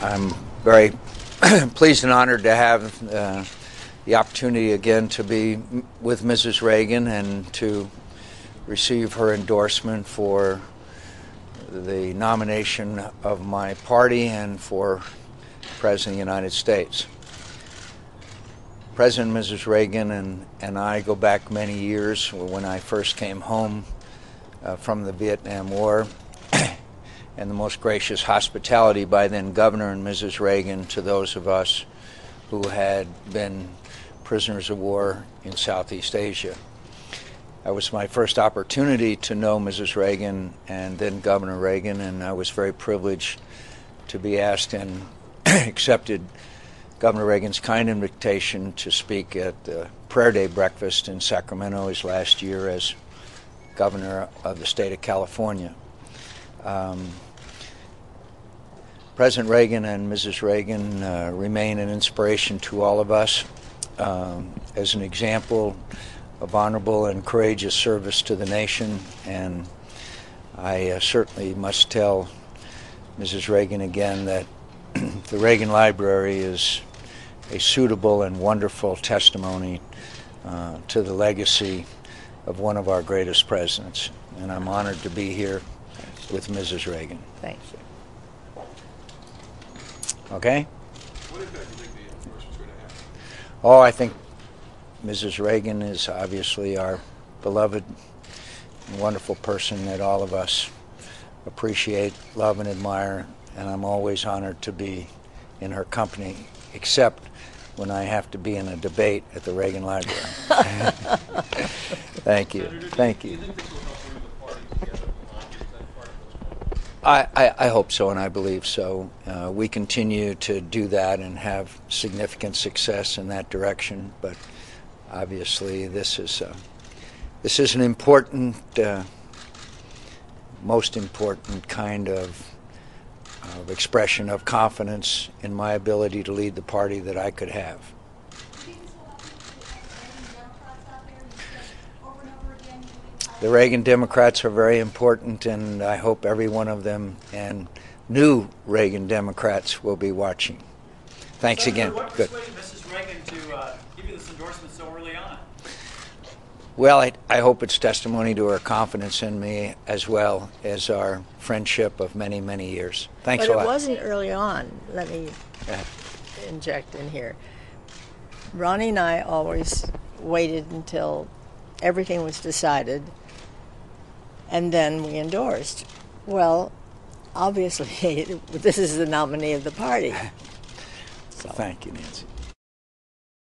I'm very pleased and honored to have the opportunity again to be with Mrs. Reagan and to receive her endorsement for the nomination of my party and for President of the United States. President and Mrs. Reagan and I go back many years. When I first came home from the Vietnam War, and the most gracious hospitality by then Governor and Mrs. Reagan to those of us who had been prisoners of war in Southeast Asia. That was my first opportunity to know Mrs. Reagan and then Governor Reagan, and I was very privileged to be asked and accepted Governor Reagan's kind invitation to speak at the Prayer Day breakfast in Sacramento his last year as Governor of the state of California. President Reagan and Mrs. Reagan remain an inspiration to all of us as an example of honorable and courageous service to the nation, and I certainly must tell Mrs. Reagan again that the Reagan Library is a suitable and wonderful testimony to the legacy of one of our greatest presidents, and I'm honored to be here with Mrs. Reagan. Thank you. Okay? What impact do you think the endorsement's going to have? Oh, I think Mrs. Reagan is obviously our beloved and wonderful person that all of us appreciate, love, and admire, and I'm always honored to be in her company, except when I have to be in a debate at the Reagan Library. Thank you. Thank you. Do you think this will help bring the party together? Is that part of those I hope so, and I believe so. We continue to do that and have significant success in that direction, but obviously this is an important, most important kind of expression of confidence in my ability to lead the party that I could have. The Reagan Democrats are very important, and I hope every one of them and new Reagan Democrats will be watching. Thanks again. What Good. persuaded Mrs. Reagan to give you this endorsement so early on? Well, I hope it's testimony to her confidence in me as well as our friendship of many, many years. Thanks a lot. But it wasn't early on. Let me inject in here. Ronnie and I always waited until everything was decided, and then we endorsed. Well, obviously, this is the nominee of the party. So. Thank you, Nancy.